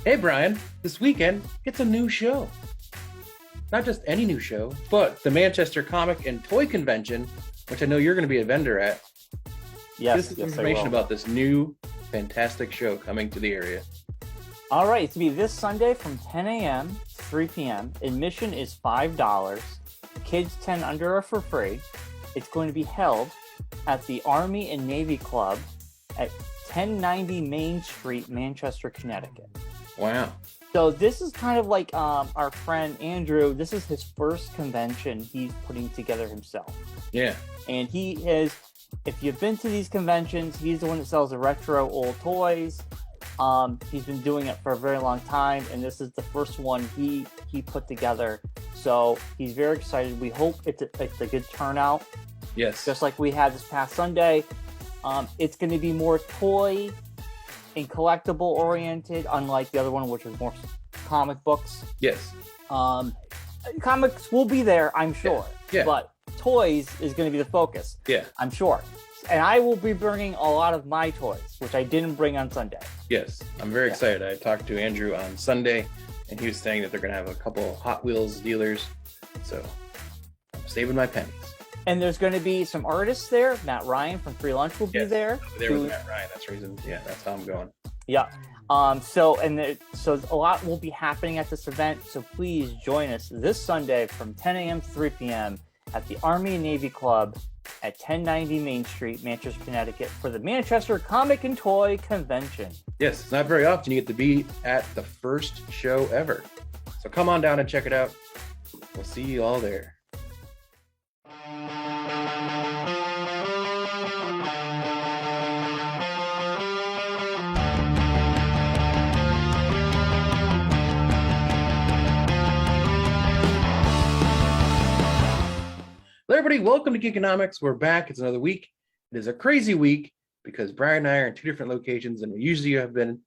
Hey Brian, this weekend it's a new show. Not just any new show, but the Manchester Comic and Toy Convention, which I know you're going to be a vendor at. Yes, This is information about this new fantastic show coming to the area. All right, it's going to be this Sunday from 10 a.m. to 3 p.m. Admission is $5. Kids 10 under are for free. It's going to be held at the Army and Navy Club at 1090 Main Street, Manchester, Connecticut. Wow. So this is kind of like our friend Andrew. This is his first convention he's putting together himself. Yeah. And he is, if you've been to these conventions, he's the one that sells the retro old toys. He's been doing it for a very long time, and this is the first one he put together. So he's very excited. We hope it's a good turnout. Yes. Just like we had this past Sunday. It's going to be more toy and collectible oriented, unlike the other one, which was more comic books. Yes. Comics will be there, I'm sure. Yeah. But toys is going to be the focus. Yeah. I'm sure. And I will be bringing a lot of my toys, which I didn't bring on Sunday. Yes. I'm very excited. I talked to Andrew on Sunday, and he was saying that they're going to have a couple Hot Wheels dealers. So I'm saving my pennies. And there's going to be some artists there. Matt Ryan from Free Lunch will be there. There with Matt Ryan. That's the reason. Yeah, that's how I'm going. Yeah. So a lot will be happening at this event. So please join us this Sunday from 10 a.m. to 3 p.m. at the Army and Navy Club at 1090 Main Street, Manchester, Connecticut, for the Manchester Comic and Toy Convention. Yes, it's not very often you get to be at the first show ever. So come on down and check it out. We'll see you all there. Hello, everybody. Welcome to Geekonomics. We're back. It's another week. It is a crazy week because Brian and I are in two different locations than we usually have been,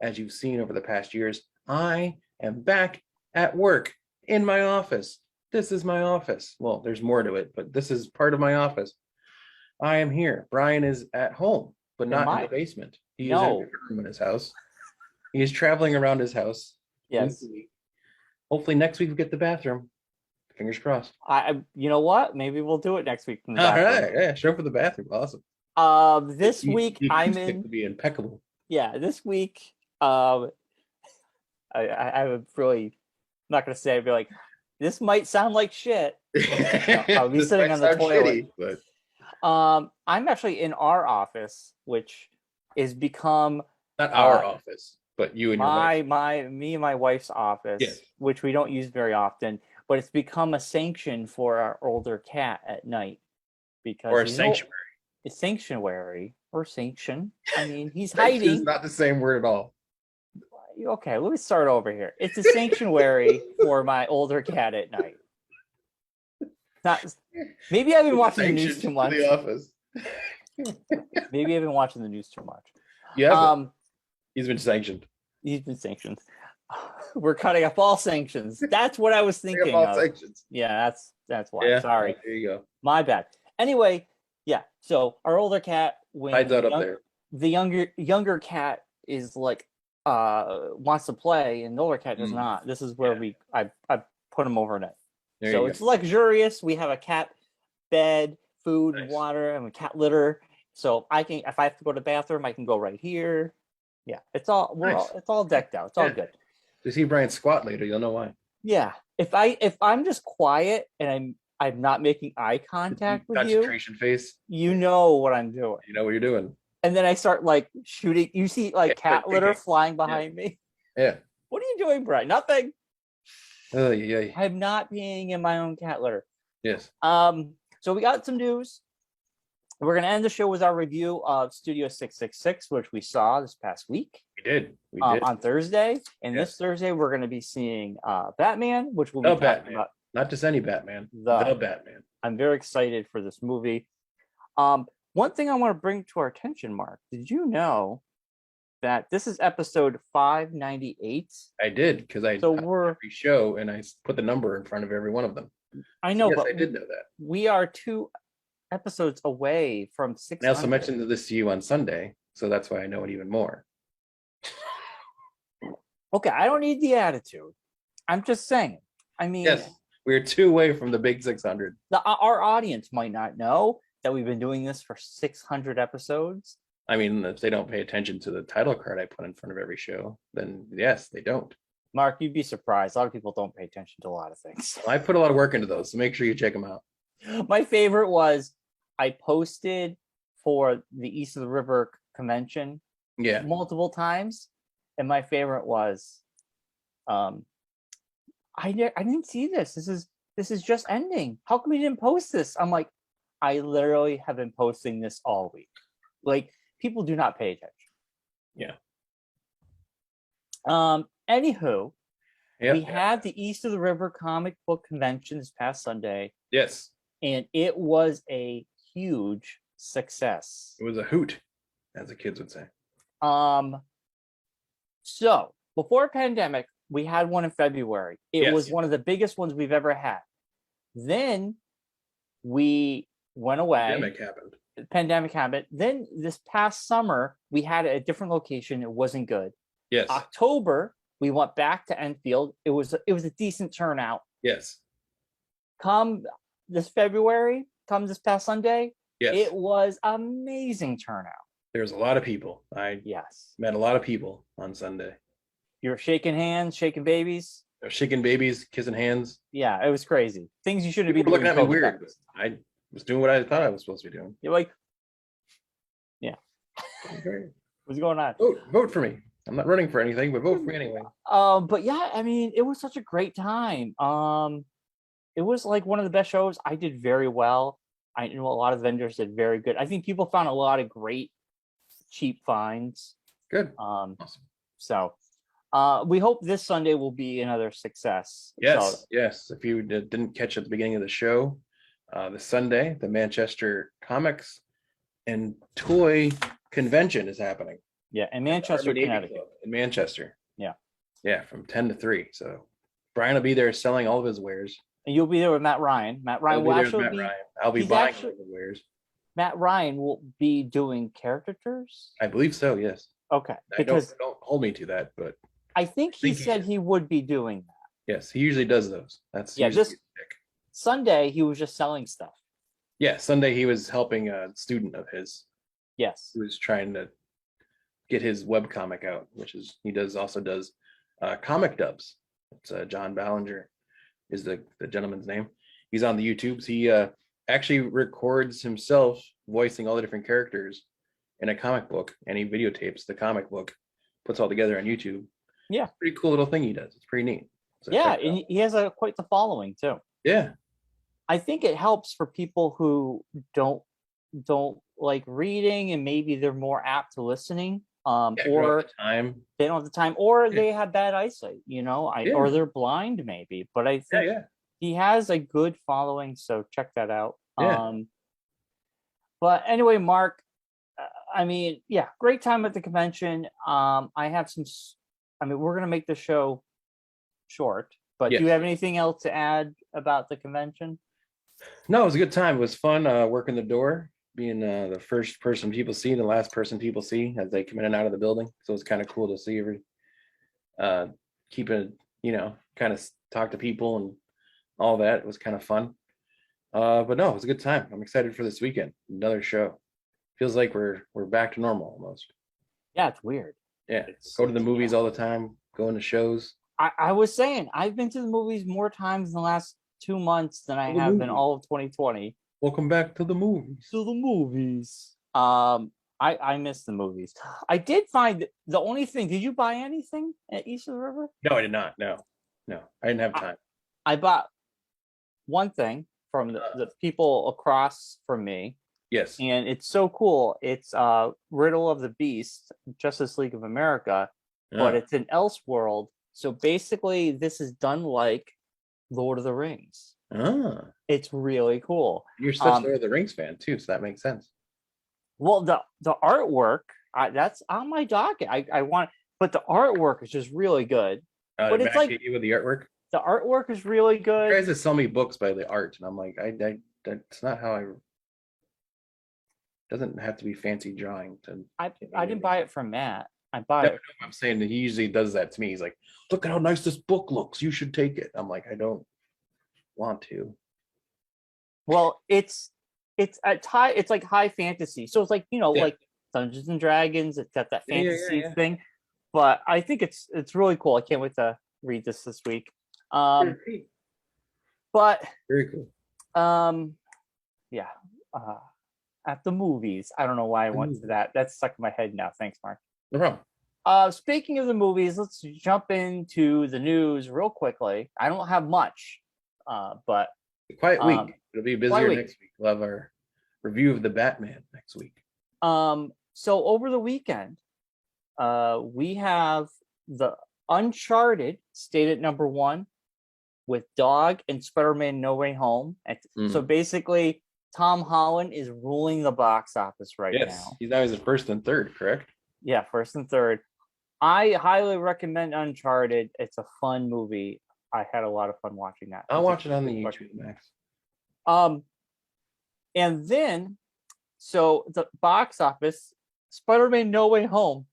as you've seen over the past years. I am back at work in my office. This is my office. Well, there's more to it, but this is part of my office. I am here. Brian is at home, but not in the basement. He is in a different room in his house. He is traveling around his house. Yes. Hopefully next week we get the bathroom. Fingers crossed. You know what? Maybe we'll do it next week. All right. Yeah. Show up for the bathroom. Awesome. This week I'm in. To be impeccable. Yeah. This week, I would really not going to say. I'd be like, this might sound like shit. I'll be sitting on the toilet. Shitty, but... I'm actually in our office, which is become not our office, but you and your wife. Me and my wife's office, yes. Which we don't use very often. But it's become a sanction for our older cat at night because or a sanctuary. It's sanctuary or sanction. I mean, he's hiding. It's not the same word at all. Okay, let me start over here. It's a sanctuary for my older cat at night. Maybe I've been watching the news too much. The office. Maybe I've been watching the news too much. Yeah. He's been sanctioned. He's been sanctioned. We're cutting up all sanctions. That's what I was thinking of. Sanctions. Yeah, that's why. Yeah, sorry. There you go. My bad. Anyway, yeah. So our older cat, hides out up there. The younger cat is like wants to play, and the older cat does not. This is where I put him overnight. So it's luxurious. We have a cat bed, food, water, and a cat litter. So I can, if I have to go to the bathroom, I can go right here. Yeah, it's all decked out. It's all good. To see Brian squat later, you'll know why. Yeah, if I'm just quiet and I'm not making eye contact with you, concentration face, you know what I'm doing. You know what you're doing. And then I start like shooting. You see like cat litter flying behind me. Yeah. What are you doing, Brian? Nothing. Oh yeah. I'm not being in my own cat litter. Yes. So we got some news. We're going to end the show with our review of Studio 666, which we saw this past week. We did. On Thursday. And this Thursday, we're going to be seeing Batman, which we'll be talking about. Not just any Batman. The Batman. I'm very excited for this movie. One thing I want to bring to our attention, Mark, did you know that this is episode 598? I did, because I every show and I put the number in front of every one of them. I know, but I did know that. We are 2 episodes away from 600. I also mentioned this to you on Sunday, so that's why I know it even more. Okay, I don't need the attitude. I'm just saying. I mean, yes, we're 2 away from the big 600. Our audience might not know that we've been doing this for 600 episodes. I mean, if they don't pay attention to the title card I put in front of every show, then yes, they don't. Mark, you'd be surprised. A lot of people don't pay attention to a lot of things. I put a lot of work into those, so make sure you check them out. My favorite was I posted for the East of the River convention multiple times, and my favorite was I didn't see this. This is just ending. How come you didn't post this? I'm like, I literally have been posting this all week. Like, people do not pay attention. Yeah. Anywho, we had the East of the River comic book convention this past Sunday. Yes. And it was a huge success. It was a hoot, as the kids would say. So before pandemic, we had one in February. It was one of the biggest ones we've ever had. Then we went away. Pandemic happened. Then this past summer, we had it at a different location. It wasn't good. Yes. October, we went back to Enfield. It was a decent turnout. Yes. Come this February, come this past Sunday, yes, it was amazing turnout. There's a lot of people. I met a lot of people on Sunday. You're shaking hands, shaking babies. Shaking babies, kissing hands. Yeah, it was crazy. Things you shouldn't be doing. Looking at me weird. I was doing what I thought I was supposed to be doing. You're like, yeah. What's going on? Vote for me. I'm not running for anything, but vote for me anyway. But yeah, I mean, it was such a great time. It was like one of the best shows. I did very well. I know a lot of vendors did very good. I think people found a lot of great cheap finds. Good. Awesome. So we hope this Sunday will be another success. Yes, yes. If you didn't catch at the beginning of the show, this Sunday, the Manchester Comics and Toy Convention is happening. Yeah, in Manchester, Connecticut. In Manchester. Yeah. Yeah, from 10 to 3. So Brian will be there selling all of his wares. And you'll be there with Matt Ryan. Matt Ryan will actually be. I'll be buying all the wares. Matt Ryan will be doing caricatures. I believe so. Yes. Okay. Because don't hold me to that, but I think he said he would be doing that. Yes, he usually does those. That's this Sunday he was just selling stuff. Yeah, Sunday he was helping a student of his. Yes. Who was trying to get his webcomic out, which is he also does comic dubs. It's John Ballinger is the gentleman's name. He's on the YouTubes. He actually records himself voicing all the different characters in a comic book, and he videotapes the comic book, puts all together on YouTube. Yeah, pretty cool little thing he does. It's pretty neat. So yeah, and he has quite the following too. Yeah, I think it helps for people who don't like reading, and maybe they're more apt to listening. Or they don't have the time, or they have bad eyesight, or they're blind maybe. But I think he has a good following, so check that out. But anyway, Mark, I mean, great time at the convention. We're gonna make the show short, but do you have anything else to add about the convention? No, it was a good time. It was fun working the door, being the first person people see and the last person people see as they come in and out of the building. So it's kind of cool to see kind of talk to people and all that. It was kind of fun. But no, it was a good time. I'm excited for this weekend. Another show. Feels like we're back to normal almost. Yeah, it's weird. Yeah, go to the movies all the time, going to shows. I was saying, I've been to the movies more times in the last 2 months than I have been all of 2020. Welcome back to the movies. I miss the movies. I did find the only thing. Did you buy anything at East of the River? No, I did not. No, I didn't have time. I bought one thing from the people across from me. Yes. And it's so cool. It's Riddle of the Beast, Justice League of America, but it's an Elseworld. So basically, this is done like Lord of the Rings. It's really cool. You're such a Lord of the Rings fan too, so that makes sense. Well, the artwork that's on my docket. I want, but the artwork is just really good. But it's like you with the artwork. The artwork is really good. You guys that sell me books by the art, and I'm like, that's not how I. Doesn't have to be fancy drawing to. I didn't buy it from Matt. I bought it. I'm saying that he usually does that to me. He's like, look at how nice this book looks. You should take it. I'm like, I don't want to. Well, it's it's like high fantasy. So it's like, like Dungeons and Dragons. It's got that fantasy thing. But I think it's really cool. I can't wait to read this week. But very cool. Yeah. At the movies. I don't know why I went to that. That's stuck in my head now. Thanks, Mark. No problem. Speaking of the movies, let's jump into the news real quickly. I don't have much, but a quiet week. It'll be busier next week. We'll have our review of the Batman next week. So over the weekend, we have the Uncharted stayed at number 1 with Dog and Spider-Man No Way Home. So basically, Tom Holland is ruling the box office now. He's now in first and third, correct? Yeah, first and third. I highly recommend Uncharted. It's a fun movie. I had a lot of fun watching that. I'll watch it on the YouTube Max. And then, so the box office, Spider-Man No Way Home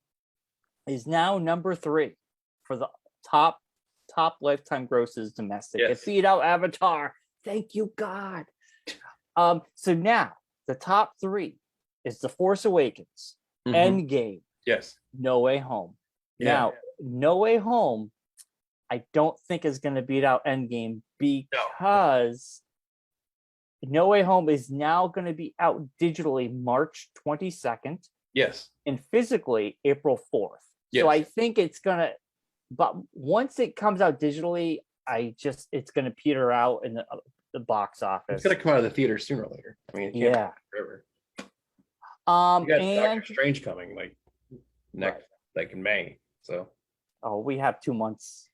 is now number 3 for the top lifetime grosses domestic. It beat out Avatar. Thank you, God. So now the top 3 is The Force Awakens, Endgame, No Way Home. Now, No Way Home, I don't think is going to beat out Endgame because No Way Home is now going to be out digitally March 22nd. And physically April 4th. So I think it's going to, but once it comes out digitally, it's going to peter out in the box office. It's going to come out of the theater sooner or later. I mean, it can't forever. You got Doctor Strange coming in May. So we have 2 months,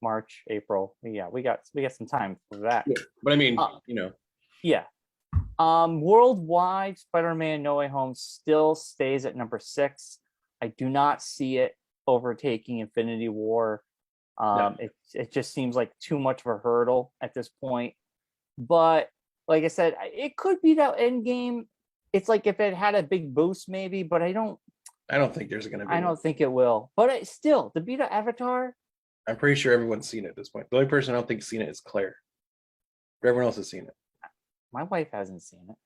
March, April. Yeah, we got some time for that. But I mean, worldwide, Spider-Man No Way Home still stays at number 6. I do not see it overtaking Infinity War. It just seems like too much of a hurdle at this point. But like I said, it could beat out Endgame. It's like if it had a big boost, maybe, but I don't think there's going to be. I don't think it will. But still, the beat out Avatar. I'm pretty sure everyone's seen it at this point. The only person I don't think seen it is Claire. But everyone else has seen it. My wife hasn't seen it.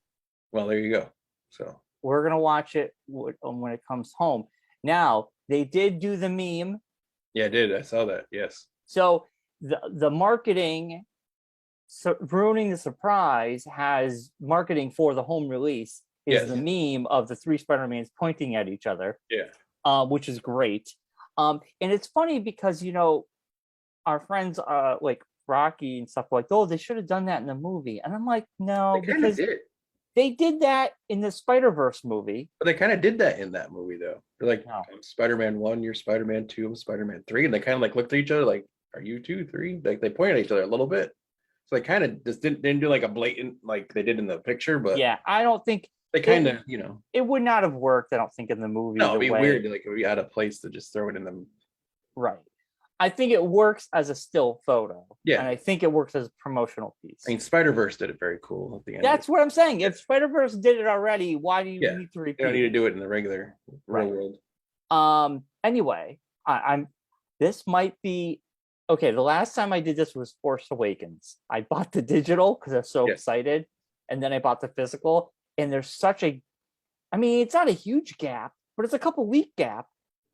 Well, there you go. So we're gonna watch it when it comes home. Now they did do the meme. Yeah, I did. I saw that. Yes. So the marketing, ruining the surprise, has marketing for the home release is the meme of the 3 Spider-Mans pointing at each other. Which is great. And it's funny because our friends like Rocky and stuff like, they should have done that in the movie. And I'm like, no, because they did that in the Spider-Verse movie. But they kind of did that in that movie, though. They're like, Spider-Man 1, you're Spider-Man 2, I'm Spider-Man 3. And they kind of like looked at each other like, are you 2, 3? Like they pointed at each other a little bit. So they kind of just didn't do like a blatant like they did in the picture. But I don't think they kind of, it would not have worked, I don't think, in the movie. No, it'd be weird. Like it would be out of place to just throw it in them. Right. I think it works as a still photo. Yeah. And I think it works as a promotional piece. I mean, Spider-Verse did it very cool at the end. That's what I'm saying. If Spider-Verse did it already, why do you need to repeat? You don't need to do it in the regular real world. Anyway, this might be okay. The last time I did this was Force Awakens. I bought the digital because I was so excited. And then I bought the physical. And there's such it's not a huge gap, but it's a couple week gap.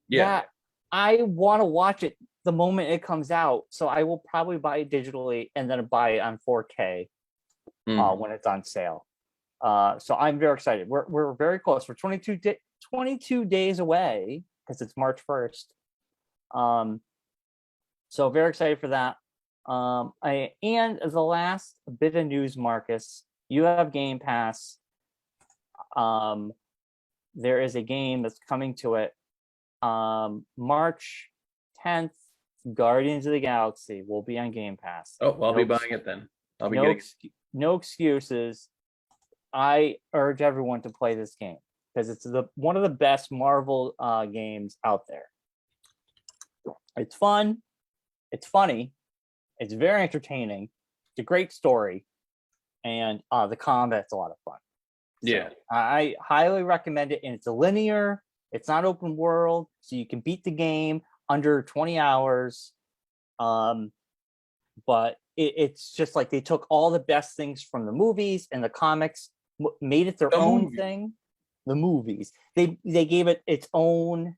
That I want to watch it the moment it comes out. So I will probably buy it digitally and then buy it on 4K when it's on sale. So I'm very excited. We're very close. We're 22 days away because it's March 1st. So very excited for that. And as the last bit of news, Marcus, you have Game Pass. There is a game that's coming to it. March 10th, Guardians of the Galaxy will be on Game Pass. Oh, well, I'll be buying it then. I'll be getting it. No excuses. I urge everyone to play this game because it's one of the best Marvel games out there. It's fun. It's funny. It's very entertaining. It's a great story. And the combat's a lot of fun. So I highly recommend it. And it's a linear. It's not open world, so you can beat the game under 20 hours. But it's just like they took all the best things from the movies and the comics, made it their own thing. The movies, they gave it its own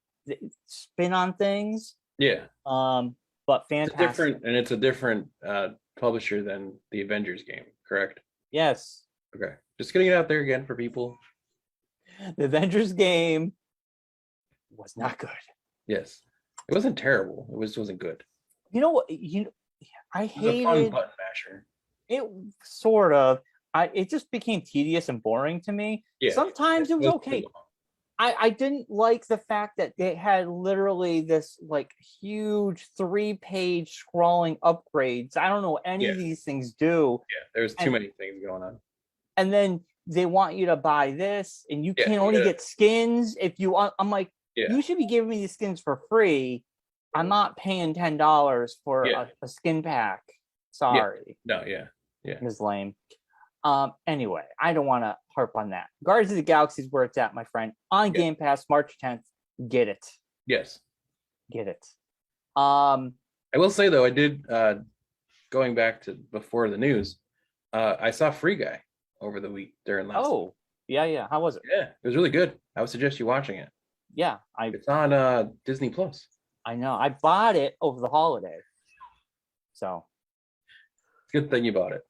spin on things. Yeah. But fantastic. It's a different publisher than the Avengers game, correct? Yes. Okay. Just getting it out there again for people. The Avengers game was not good. Yes. It wasn't terrible. It wasn't good. You know what? I hated. It was a fun button masher. It sort of. It just became tedious and boring to me. Yeah, sometimes it was okay. I didn't like the fact that they had literally this like huge 3-page scrolling upgrades. I don't know what any of these things do. Yeah, there's too many things going on. And then they want you to buy this, and you can only get skins if you want. I'm like, you should be giving me these skins for free. I'm not paying $10 for a skin pack. Sorry. No, yeah. It's lame. Anyway, I don't want to harp on that. Guardians of the Galaxy is where it's at, my friend. On Game Pass, March 10th. Get it. Yes. Get it. I will say though, I did going back to before the news, I saw Free Guy over the week during last week. Yeah. How was it? Yeah, it was really good. I would suggest you watching it. Yeah. It's on Disney Plus. I know. I bought it over the holiday. So it's a good thing you bought it.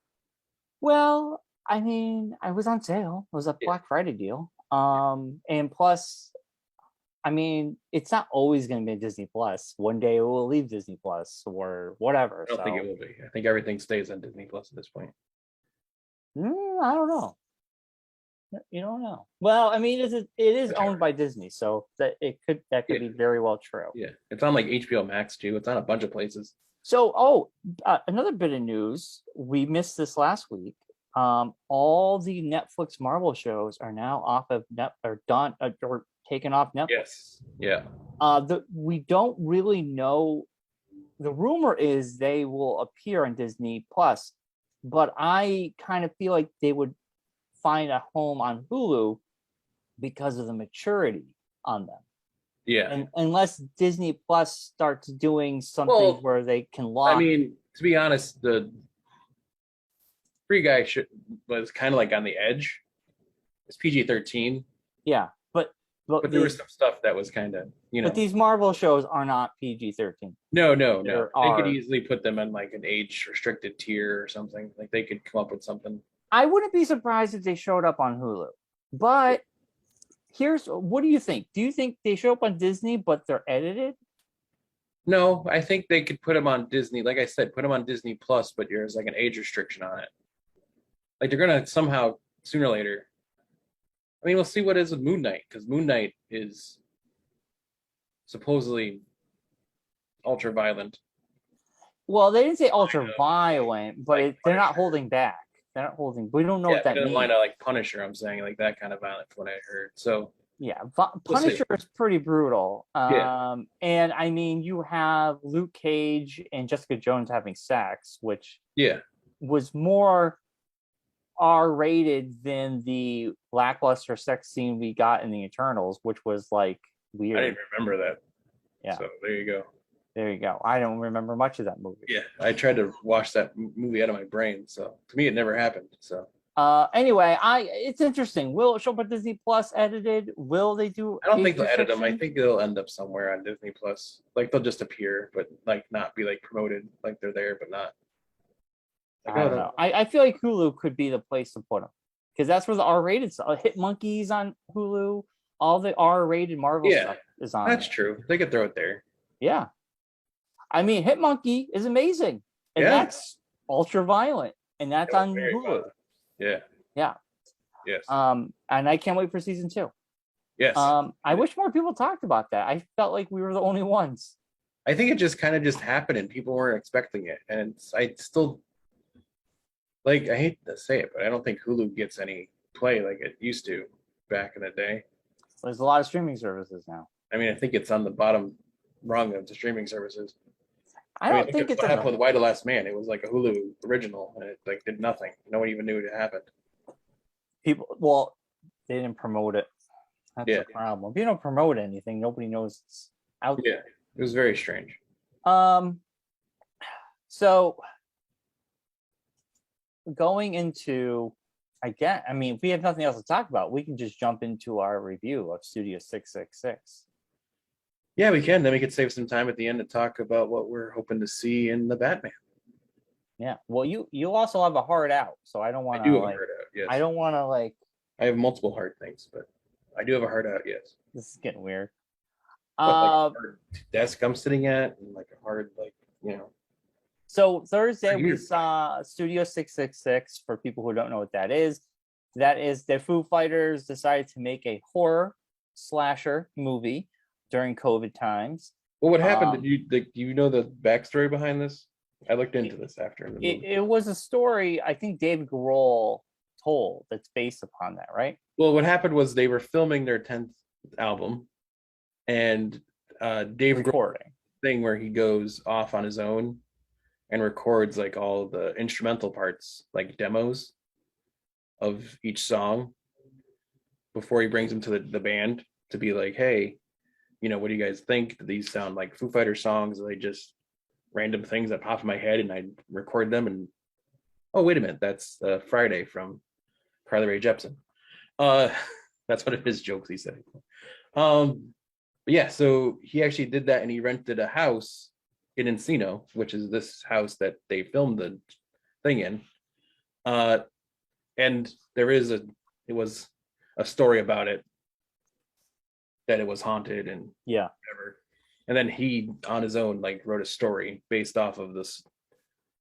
Well, I mean, I was on sale. It was a Black Friday deal. And plus, I mean, it's not always going to be Disney Plus. One day it will leave Disney Plus or whatever. I don't think it will be. I think everything stays on Disney Plus at this point. I don't know. You don't know. Well, I mean, it is owned by Disney, so that could be very well true. Yeah, it's on like HBO Max too. It's on a bunch of places. So, another bit of news. We missed this last week. All the Netflix Marvel shows are now off of or taken off Netflix. Yes. Yeah. We don't really know. The rumor is they will appear on Disney Plus, but I kind of feel like they would find a home on Hulu because of the maturity on them. Yeah. And unless Disney Plus starts doing something where they can lock. I mean, to be honest, the Free Guy was kind of like on the edge. It's PG-13. Yeah, but there was some stuff that was kind of, But these Marvel shows are not PG-13. No. They could easily put them in like an age-restricted tier or something. Like they could come up with something. I wouldn't be surprised if they showed up on Hulu. But what do you think? Do you think they show up on Disney, but they're edited? No, I think they could put them on Disney. Like I said, put them on Disney Plus, but there's like an age restriction on it. Like they're gonna somehow sooner or later. I mean, we'll see what is with Moon Knight, because Moon Knight is supposedly ultra violent. Well, they didn't say ultra violent, but they're not holding back. They're not holding. We don't know what that means. Line out like Punisher, I'm saying like that kind of violent from what I heard. So yeah, Punisher is pretty brutal. And I mean, you have Luke Cage and Jessica Jones having sex, which was more R-rated than the lackluster sex scene we got in the Eternals, which was like weird. I didn't remember that. Yeah. So there you go. There you go. I don't remember much of that movie. Yeah, I tried to wash that movie out of my brain. So to me, it never happened. So anyway, it's interesting. Will it show up on Disney Plus edited? Will they do? I don't think they'll edit them. I think they'll end up somewhere on Disney Plus. Like they'll just appear, but like not be like promoted. Like they're there, but not. Like, I don't know. I feel like Hulu could be the place to put them because that's where the R-rated stuff. Hit Monkeys on Hulu. All the R-rated Marvel stuff is on. That's true. They could throw it there. Yeah. I mean, Hit Monkey is amazing, and that's ultra violent, and that's on Hulu. Violent. Yeah. Yes. And I can't wait for season 2. Yes. I wish more people talked about that. I felt like we were the only ones. I think it just kind of just happened, and people weren't expecting it, and I still like. I hate to say it, but I don't think Hulu gets any play like it used to back in the day. There's a lot of streaming services now. I mean, I think it's on the bottom rung of the streaming services. I don't think it's what happened with Why the Last Man. It was like a Hulu original, and it like did nothing. No one even knew it happened. They didn't promote it. That's the problem. If you don't promote anything, nobody knows it's out there. Yeah, it was very strange. So going into, I mean, if we have nothing else to talk about, we can just jump into our review of Studio 666. Yeah, we can. Then we could save some time at the end to talk about what we're hoping to see in the Batman. Yeah. Well, you also have a heart out, so I don't want to. I do have a heart out. Yes. I don't want to like. I have multiple heart things, but I do have a heart out. Yes. This is getting weird. But like a hard desk I'm sitting at, and like a hard So Thursday we saw Studio 666. For people who don't know what that is the Foo Fighters decided to make a horror slasher movie during COVID times. Well, what happened? Do you know the backstory behind this? I looked into this after in the movie. It was a story I think David Grohl told that's based upon that, right? Well, what happened was they were filming their 10th album, and Dave recording thing where he goes off on his own and records like all the instrumental parts, like demos of each song before he brings them to the band to be like, hey, what do you guys think? Do these sound like Foo Fighters songs? Or are they just random things that pop in my head, and I record them? And oh, wait a minute, that's Friday from Carly Rae Jepsen. That's one of his jokes he said. Yeah, so he actually did that, and he rented a house in Encino, which is this house that they filmed the thing in. And it was a story about it, that it was haunted and whatever. And then he on his own like wrote a story based off of this,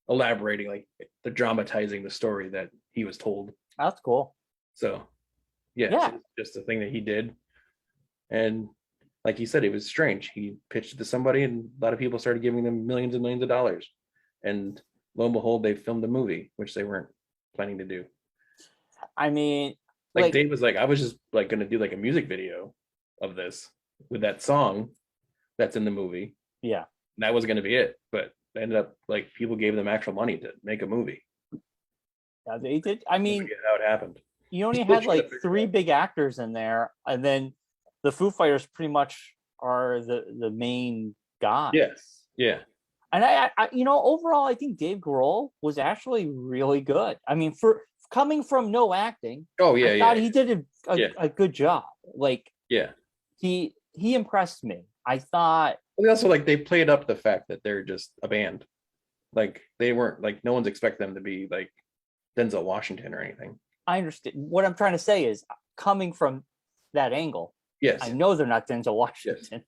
elaborating, like the dramatizing the story that he was told. That's cool. So so just a thing that he did. And like he said, it was strange. He pitched it to somebody, and a lot of people started giving them millions and millions of dollars. And lo and behold, they filmed a movie, which they weren't planning to do. I mean, like Dave was like, I was just like going to do like a music video of this with that song that's in the movie. Yeah. And that was going to be it. But it ended up like people gave them actual money to make a movie. Yeah, they did. I mean, how it happened. You only had like 3 big actors in there, and then the Foo Fighters pretty much are the main guy. Yes. Yeah. And I overall, I think Dave Grohl was actually really good. I mean, for coming from no acting, I thought he did a good job. Like, he impressed me. I thought. And also, like, they played up the fact that they're just a band. Like, they weren't like, no one's expecting them to be like Denzel Washington or anything. I understand. What I'm trying to say is, coming from that angle, yes, I know they're not Denzel Washington. Yes.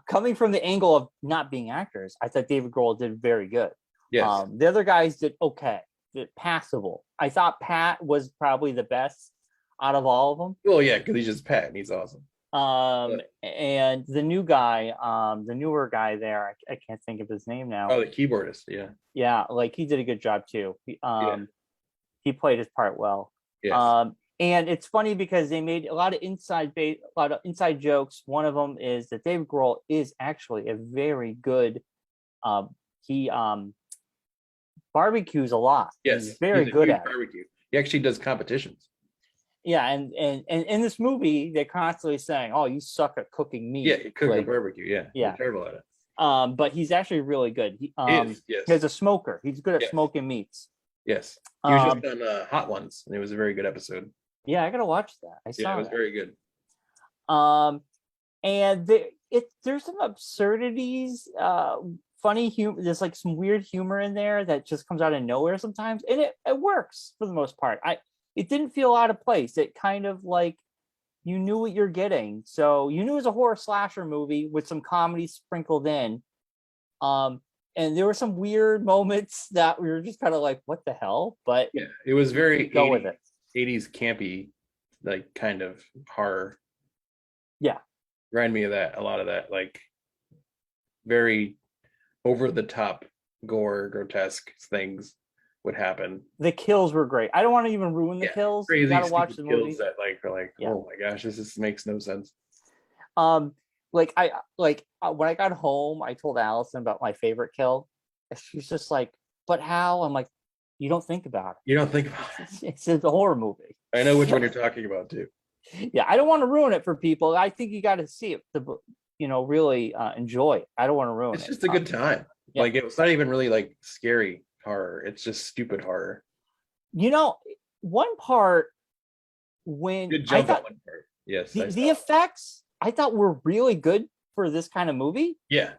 Coming from the angle of not being actors, I thought David Grohl did very good. Yes. The other guys did okay, did passable. I thought Pat was probably the best out of all of them. Well, yeah, because he's just Pat and he's awesome. And the new guy, the newer guy there, I can't think of his name now. Oh, the keyboardist, yeah. Yeah, like he did a good job too. He played his part well. Yes. And it's funny because they made a lot of inside jokes. One of them is that David Grohl is actually a very good. He barbecues a lot. Yes, he's very good at barbecue. He actually does competitions. Yeah, and in this movie, they're constantly saying, "Oh, you suck at cooking meat." Yeah, you cook a barbecue. Yeah, you're terrible at it. But he's actually really good. Yes. He's a smoker. He's good at smoking meats. Yes, he was just on Hot Ones, and it was a very good episode. Yeah, I gotta watch that. I saw it was very good. And there's some absurdities, funny humor. There's like some weird humor in there that just comes out of nowhere sometimes, and it works for the most part. It didn't feel out of place. It kind of like you knew what you're getting. So you knew it was a horror slasher movie with some comedy sprinkled in. And there were some weird moments that we were just kind of like, what the hell? But yeah, it was very go with it. 80s campy, like kind of horror. Yeah. Remind me of that, a lot of that, like very over the top gore, grotesque things would happen. The kills were great. I don't want to even ruin the kills. Crazy, you gotta watch the movie. That are like, oh my gosh, this just makes no sense. Like when I got home, I told Allison about my favorite kill. She's just like, but how? I'm like, you don't think about it. You don't think about it. It's a horror movie. I know which one you're talking about too. Yeah, I don't want to ruin it for people. I think you got to see it to, really enjoy it. I don't want to ruin It's it. just a good time. Yeah. Like it's not even really like scary horror. It's just stupid horror. One part when Good I jump at thought one part. Yes, I the saw. effects I thought were really good for this kind of movie, Yeah.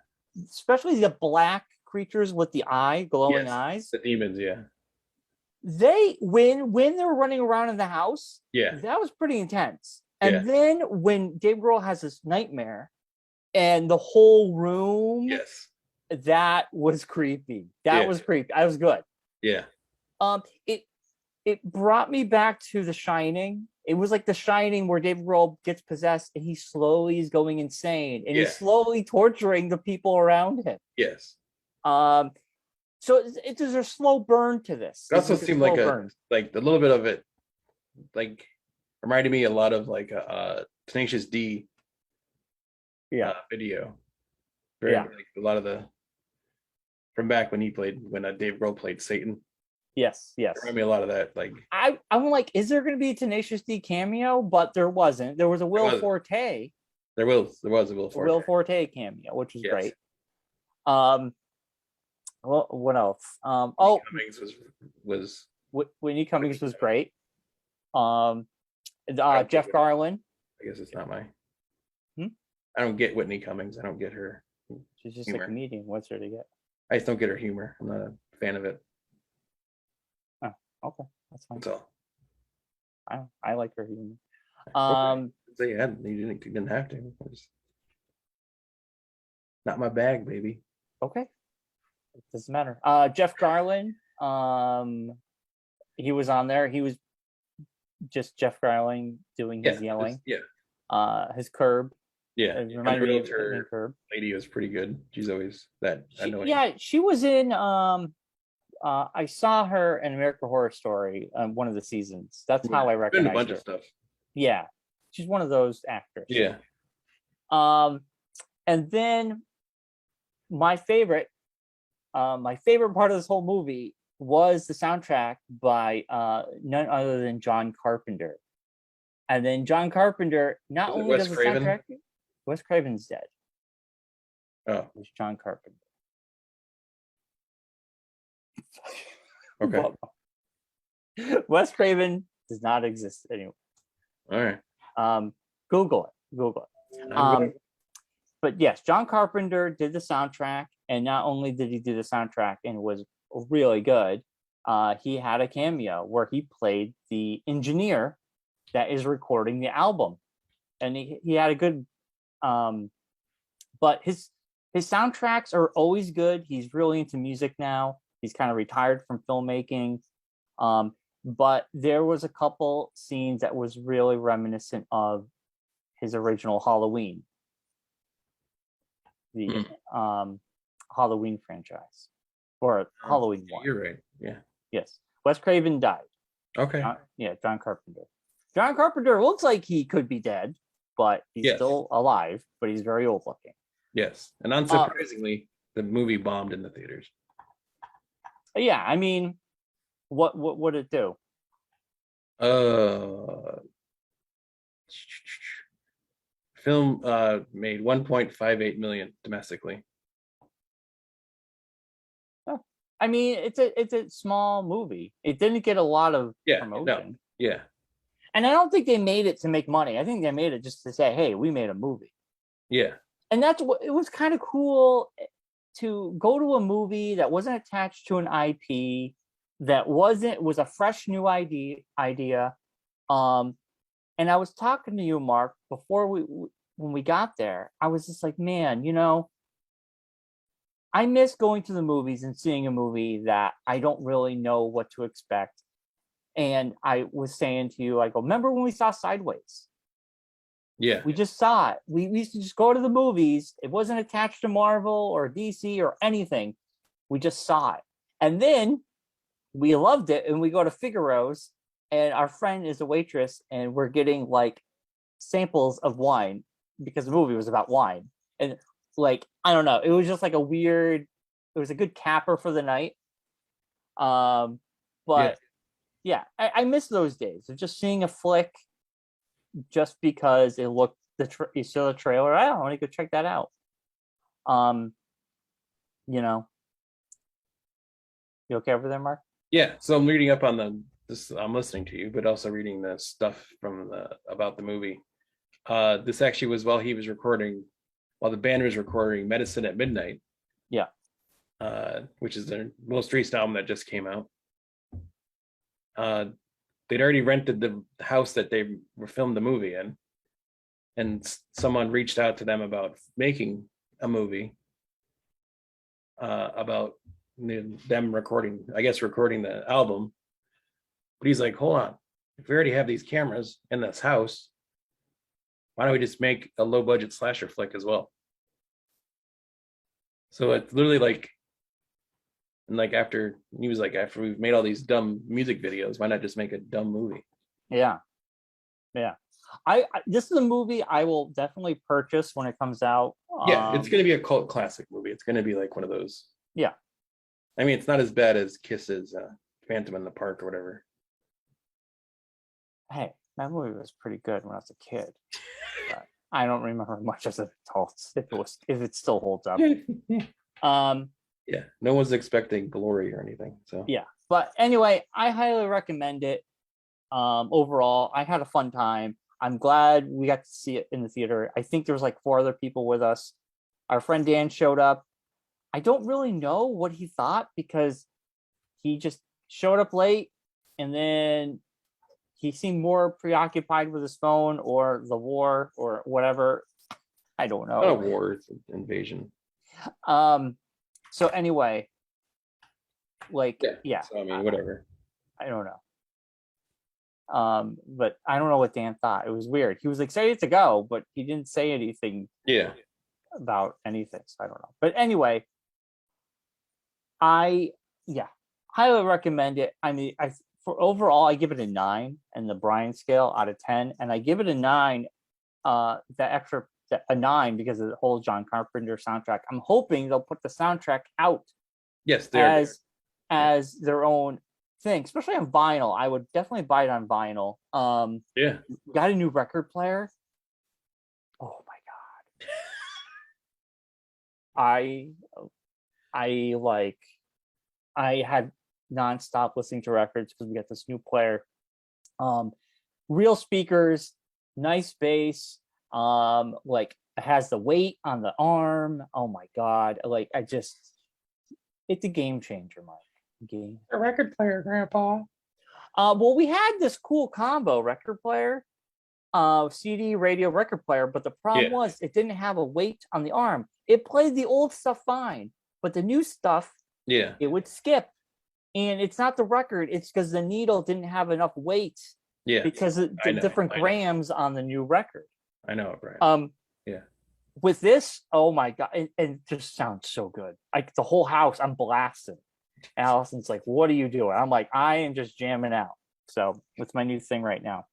especially the black creatures with the glowing Yes. eyes. The demons. Yeah. They when they were running around in the house, Yeah. that was pretty intense. Yeah. And then when Dave Grohl has this nightmare and the whole room, Yes. that was creepy. That was creepy. I was good. Yeah. It brought me back to The Shining. It was like The Shining where Dave Grohl gets possessed and he slowly is going insane and he's slowly torturing the people around him. Yes. So there's a slow burn to this. It also seemed like a little bit of it, like reminded me a lot of like a Tenacious D. Video. Like a lot of the from back when Dave Grohl played Satan. Yes. Reminded me a lot of that. Like I'm like, is there going to be a Tenacious D cameo? But there wasn't. There was a Will Forte. There was a Will Forte cameo, which was great. Well, what else? Cummings was Whitney Cummings was great. Jeff Garlin. I guess it's not my. I don't get Whitney Cummings. I don't get her. She's just a comedian. What's her to get? I just don't get her humor. I'm not a fan of it. Oh, okay, that's fine. That's all. I like her humor. So you didn't have to. It's not my bag, baby. Okay, it doesn't matter. Jeff Garlin. He was on there. He was just Jeff Garlin doing his yelling. His Curb. Yeah, reminded me of her Curb. Lady was pretty good. She's always that annoying. Yeah, she was in. I saw her in American Horror Story on one of the seasons. That's how I recognize her. A bunch of stuff. Yeah, she's one of those actors. Yeah. And then my favorite part of this whole movie was the soundtrack by none other than John Carpenter. And then John Carpenter not only does the soundtrack. Wes Craven's dead. Oh, it's John Carpenter. Okay. Wes Craven does not exist anymore. All right. Google it. But yes, John Carpenter did the soundtrack, and not only did he do the soundtrack and it was really good, he had a cameo where he played the engineer that is recording the album, and he had a good. But his soundtracks are always good. He's really into music now. He's kind of retired from filmmaking. But there was a couple scenes that was really reminiscent of his original Halloween. The Halloween franchise. Or Halloween 1. You're right. Yeah. Yes. Wes Craven died. Okay. John Carpenter. John Carpenter looks like he could be dead, but he's still alive, but he's very old looking. Yes. And unsurprisingly, the movie bombed in the theaters. Yeah, I mean, what would it do? Film made 1.58 million domestically. I mean, it's a small movie. It didn't get a lot of promotion. No. Yeah. And I don't think they made it to make money. I think they made it just to say, hey, we made a movie. Yeah. And that's what it was kind of cool to go to a movie that wasn't attached to an IP, that was a fresh new idea. And I was talking to you, Mark, before when we got there. I was just like, man, I miss going to the movies and seeing a movie that I don't really know what to expect. And I was saying to you, I go, remember when we saw Sideways? Yeah. We just saw it. We used to just go to the movies. It wasn't attached to Marvel or DC or anything. We just saw it. And then we loved it. And we go to Figaro's, and our friend is a waitress, and we're getting like samples of wine because the movie was about wine. And like, I don't know, it was just like it was a good capper for the night. But yeah, I miss those days of just seeing a flick just because it looked you saw the trailer. I want to go check that out. You know, you okay over there, Mark? Yeah. So I'm reading up on this. I'm listening to you, but also reading the stuff from about the movie. This actually was while the band was recording "Medicine at Midnight." Yeah. Which is their most recent album that just came out. They'd already rented the house that they filmed the movie in, and someone reached out to them about making a movie about them recording the album. But he's like, hold on, if we already have these cameras in this house, why don't we just make a low budget slasher flick as well? So it's literally like, and like after we've made all these dumb music videos, why not just make a dumb movie? Yeah. I this is a movie I will definitely purchase when it comes out. Yeah, it's going to be a cult classic movie. It's going to be like one of those. Yeah. I mean, it's not as bad as Kiss's Phantom in the Park or whatever. Hey, that movie was pretty good when I was a kid. But I don't remember much as an adult if it still holds up. Yeah, no one's expecting glory or anything. So yeah, but anyway, I highly recommend it. Overall, I had a fun time. I'm glad we got to see it in the theater. I think there was like 4 other people with us. Our friend Dan showed up. I don't really know what he thought because he just showed up late and then he seemed more preoccupied with his phone or the war or whatever. I don't know. Not a war, it's an invasion. So anyway, like yeah. So, I mean, whatever. I don't know. But I don't know what Dan thought. It was weird. He was excited to go, but he didn't say anything about anything. So I don't know. But anyway, I highly recommend it. I mean, for overall, I give it a 9 in the Bryan scale out of 10, and I give it a 9. A 9 because of the whole John Carpenter soundtrack. I'm hoping they'll put the soundtrack out. Yes, as their own thing, especially on vinyl. I would definitely buy it on vinyl. Got a new record player. Oh my god. I had nonstop listening to records because we got this new player. Real speakers, nice bass, like it has the weight on the arm. Oh my god. Like it's a game changer, Mike. A record player, Grandpa. Well, we had this cool combo record player, CD, radio, record player, but the problem was it didn't have a weight on the arm. It played the old stuff fine, but the new stuff, it would skip. And it's not the record, it's because the needle didn't have enough weight. Yeah. Because of the different grams on the new record. I know, Brian. With this, oh my god, it just sounds so good. Like the whole house, I'm blasting. Allison's like, what are you doing? I'm like, I am just jamming out. So it's my new thing right now.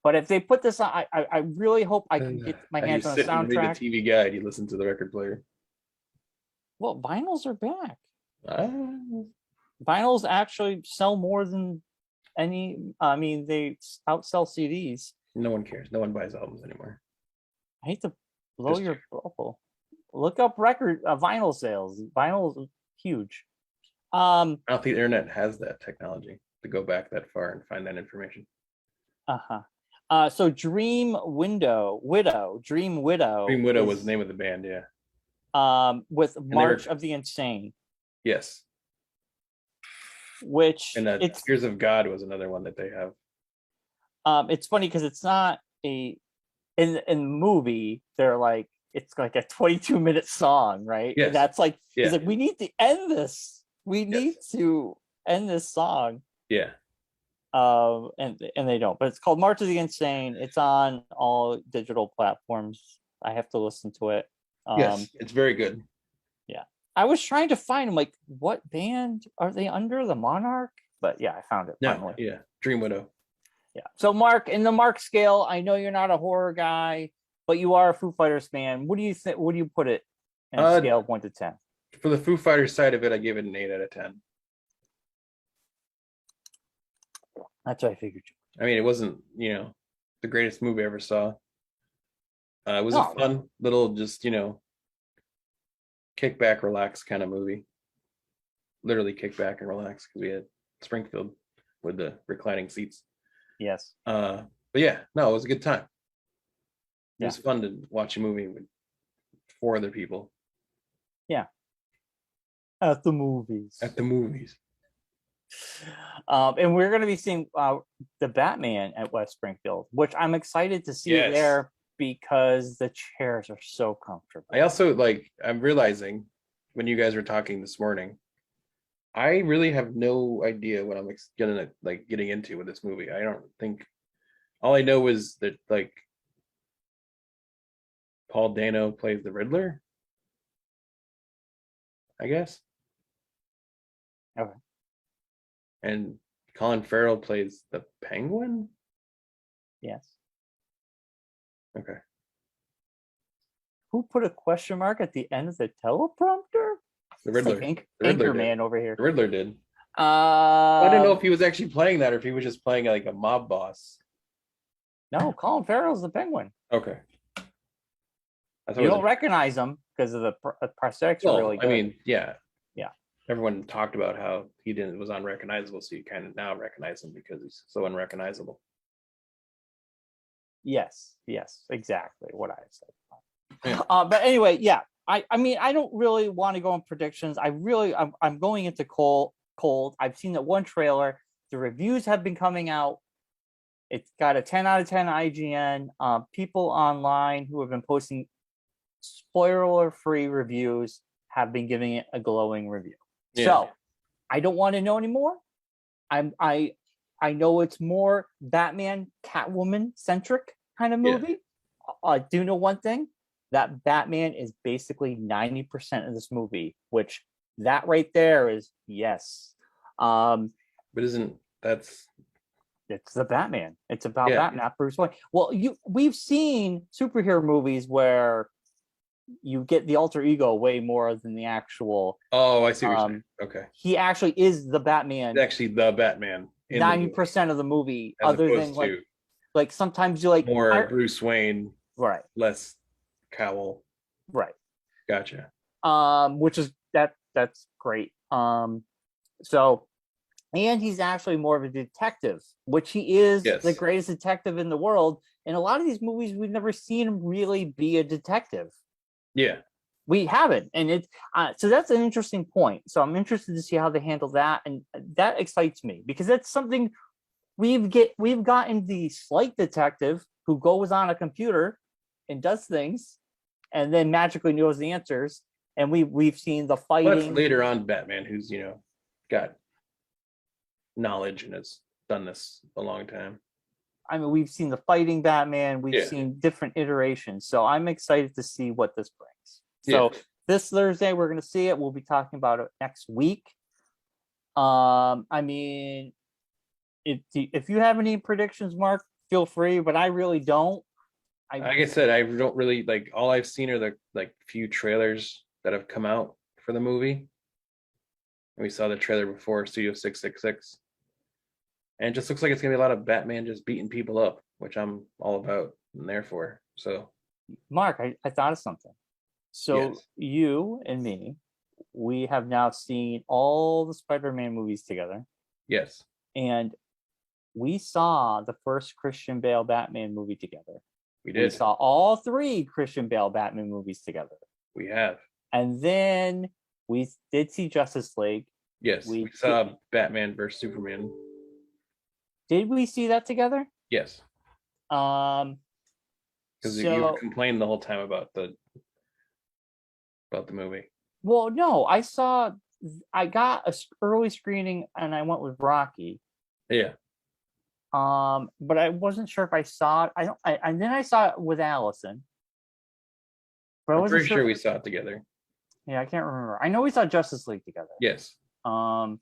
But if they put this on, I really hope I can get my hands on a soundtrack. You read the TV guide, you listen to the record player. Well, vinyls are back. Vinyls actually sell more than any. I mean, they outsell CDs. No one cares. No one buys albums anymore. I hate to blow your bubble. Look up vinyl sales. Vinyl is huge. I don't think the internet has that technology to go back that far and find that information. So Dream Widow was the name of the band, with March of the Insane. Yes. Which it's Tears of God was another one that they have. It's funny because it's not in the movie, they're like, it's like a 22-minute song, right? Yes. And that's like, he's like, we need to end this. We need to end this song. Yeah. And they don't. But it's called March of the Insane. It's on all digital platforms. I have to listen to it. Yes, it's very good. Yeah. I was trying to find, like, what band are they under? The Monarch? But yeah, I found it finally. Yeah, Dream Widow. Yeah. So Mark, in the Mark scale, I know you're not a horror guy, but you are a Foo Fighters fan. What do you think? What do you put it in a scale of 1 to 10? For the Foo Fighters side of it, I give it an 8 out of 10. That's what I figured. I mean, it wasn't, the greatest movie I ever saw. It was a No. fun little, just kick back, relax kind of movie. Literally kick back and relax because we had Springfield with the reclining seats. Yes. But yeah, no, it was a good time. It Yeah. was fun to watch a movie with 4 other people. Yeah. At the movies. At the movies. And we're going to be seeing the Batman at West Springfield, which I'm excited to see Yes. there because the chairs are so comfortable. I also I'm realizing when you guys were talking this morning, I really have no idea what I'm gonna getting into with this movie. I don't think, all I know is that Paul Dano plays the Riddler, I guess. Okay. And Colin Farrell plays the Penguin. Yes. Okay. Who put a question mark at the end of the teleprompter? The Riddler. Like the Riddler Anchorman over here. The Riddler did. I didn't know if he was actually playing that or if he was just playing like a mob boss. No, Colin Farrell's the Penguin. Okay. You don't recognize him because of the prosthetics are really good. I mean, yeah. Yeah. Everyone talked about how he was unrecognizable, so you kind of now recognize him because he's so unrecognizable. Yes, exactly what I said. Yeah. But anyway, yeah. I mean, I don't really want to go on predictions. I'm going into cold. I've seen that one trailer. The reviews have been coming out. It's got a 10 out of 10 IGN. People online who have been posting spoiler-free reviews have been giving it a glowing review. Yeah. So I don't want to know anymore. I know it's more Batman, Catwoman centric kind of movie. Yeah. I do know one thing, that Batman is basically 90% of this movie, which that right there is yes. But it's the Batman. It's about Batman, not Bruce Wayne. Well, we've seen superhero movies where you get the alter ego way more than the actual. Oh, I see what you're saying. Okay. He actually is the Batman. He's actually the Batman. 90% of the movie, other than like sometimes you more Bruce Wayne, right? Less Cowl, right? Gotcha. Which is that's great. So, and he's actually more of a detective, which he is the greatest detective in the world. In a lot of these movies, we've never seen him really be a detective. Yeah, we haven't, and it's so that's an interesting point. So I'm interested to see how they handle that, and that excites me because that's something we've gotten the slight detective who goes on a computer and does things, and then magically knows the answers. And we've seen the fighting. Well, that's later on Batman, who's got knowledge and has done this a long time. I mean, we've seen the fighting Batman. We've seen different iterations. So I'm excited to see what this brings. So this Thursday, we're going to see it. We'll be talking about it next week. I mean, if you have any predictions, Mark, feel free, but I really don't. Like I said, I don't really all I've seen are the few trailers that have come out for the movie. And we saw the trailer before Studio 666. And it just looks like it's gonna be a lot of Batman just beating people up, which I'm all about and there for. So Mark, I thought of something. So you and me, we have now seen all the Spider-Man movies together. Yes. And we saw the first Christian Bale Batman movie together. We did. We saw all 3 Christian Bale Batman movies together. We have. And then we did see Justice League. Yes. We saw Batman versus Superman. Did we see that together? Yes. Because you complained the whole time about the movie. Well, no, I got an early screening and I went with Rocky. Yeah. But I wasn't sure if I saw it. And then I saw it with Allison. But I'm pretty sure we saw it together. Yeah, I can't remember. I know we saw Justice League together. Yes. The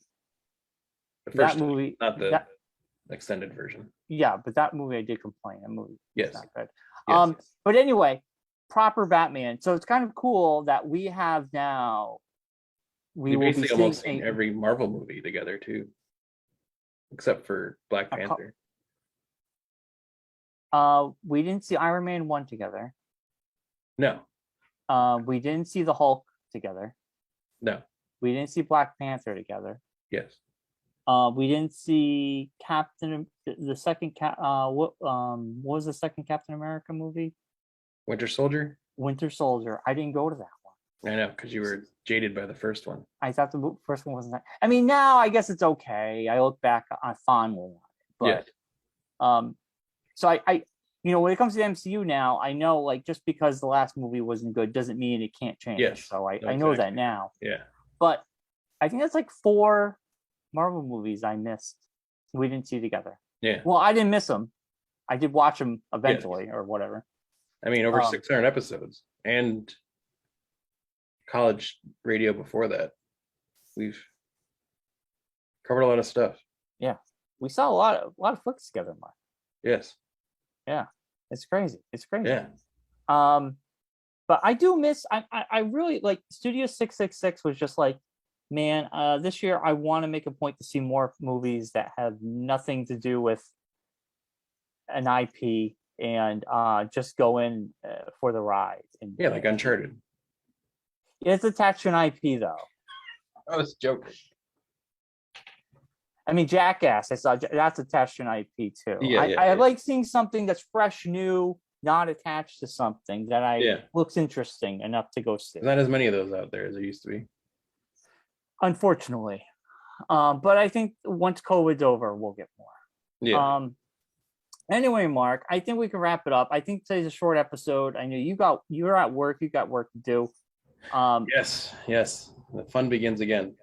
first movie, not the extended version. Yeah, but that movie I did complain. That movie was not good. Yes. But anyway, proper Batman. So it's kind of cool that we have now. We will be almost seen every Marvel movie together too, except for Black Panther. We didn't see Iron Man 1 together. No. We didn't see the Hulk together. No. We didn't see Black Panther together. Yes. We didn't see the second what was the second Captain America movie? Winter Soldier. Winter Soldier. I didn't go to that one. I know, because you were jaded by the first one. I thought the first one wasn't that. I mean, now I guess it's okay. I look back on fondly on it, but so I when it comes to the MCU now, I know like just because the last movie wasn't good doesn't mean it can't change. Yes, so I know that now. Yeah. But I think that's like 4 Marvel movies I missed. We didn't see together. Yeah. Well, I didn't miss them. I did watch them eventually or whatever. I mean, over 600 episodes and college radio before that. We've covered a lot of stuff. Yeah. We saw a lot of flicks together, Mark. Yes. Yeah. It's crazy. Yeah. But I do miss I really like Studio 666 was just like, man, this year I want to make a point to see more movies that have nothing to do with an IP and just go in for the ride. And, like Uncharted. It's attached to an IP though. I was joking. I mean, Jackass, I saw that's attached to an IP too. Yeah, I like seeing something that's fresh, new, not attached to something that looks interesting enough to go see. There's not as many of those out there as there used to be. Unfortunately. But I think once COVID's over, we'll get more. Yeah. Anyway, Mark, I think we can wrap it up. I think today's a short episode. I know you're at work, you got work to do. Yes. The fun begins again.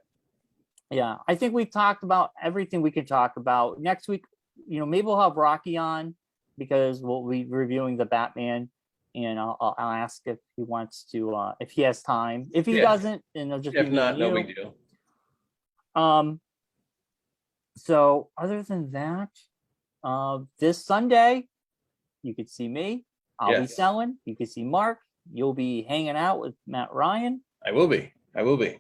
Yeah, I think we talked about everything we can talk about. Next week, maybe we'll have Rocky on because we'll be reviewing the Batman, and I'll ask if he wants to, if he has time. If he doesn't, then it'll just be me and you. No big deal. So other than that, this Sunday, you could see me. I'll be selling. You can see Mark. You'll be hanging out with Matt Ryan. I will be. It'll be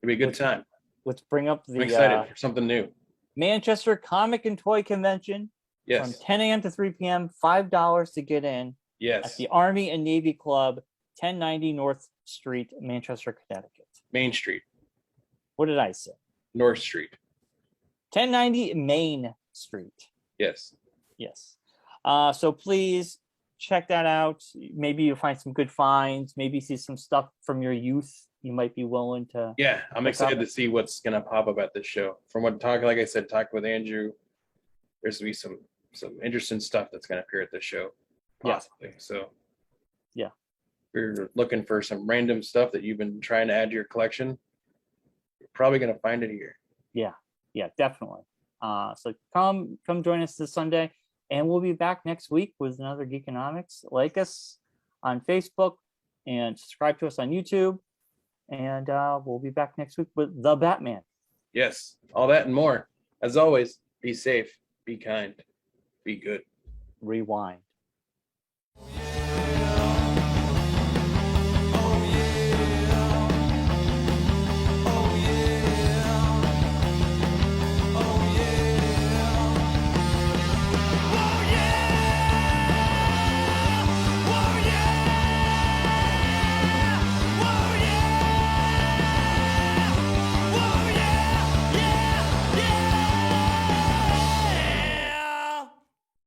a good time. Let's bring up I'm excited for something new. Manchester Comic and Toy Convention. Yes. From 10 a.m. to 3 p.m., $5 to get in. Yes. At the Army and Navy Club, 1090 North Street, Manchester, Connecticut. Main Street. What did I say? North Street. 1090 Main Street. Yes. So please check that out. Maybe you'll find some good finds. Maybe see some stuff from your youth you might be willing to. Yeah, I'm excited to see what's going to pop up at this show. From like I said, talking with Andrew, there's going to be some interesting stuff that's going to appear at this show. Possibly. So yeah. If you're looking for some random stuff that you've been trying to add to your collection, you're probably going to find it here. Yeah, definitely. So come join us this Sunday, and we'll be back next week with another Geekonomics. Like us on Facebook and subscribe to us on YouTube, and we'll be back next week with the Batman. Yes, all that and more. As always, be safe, be kind, be good. Rewind.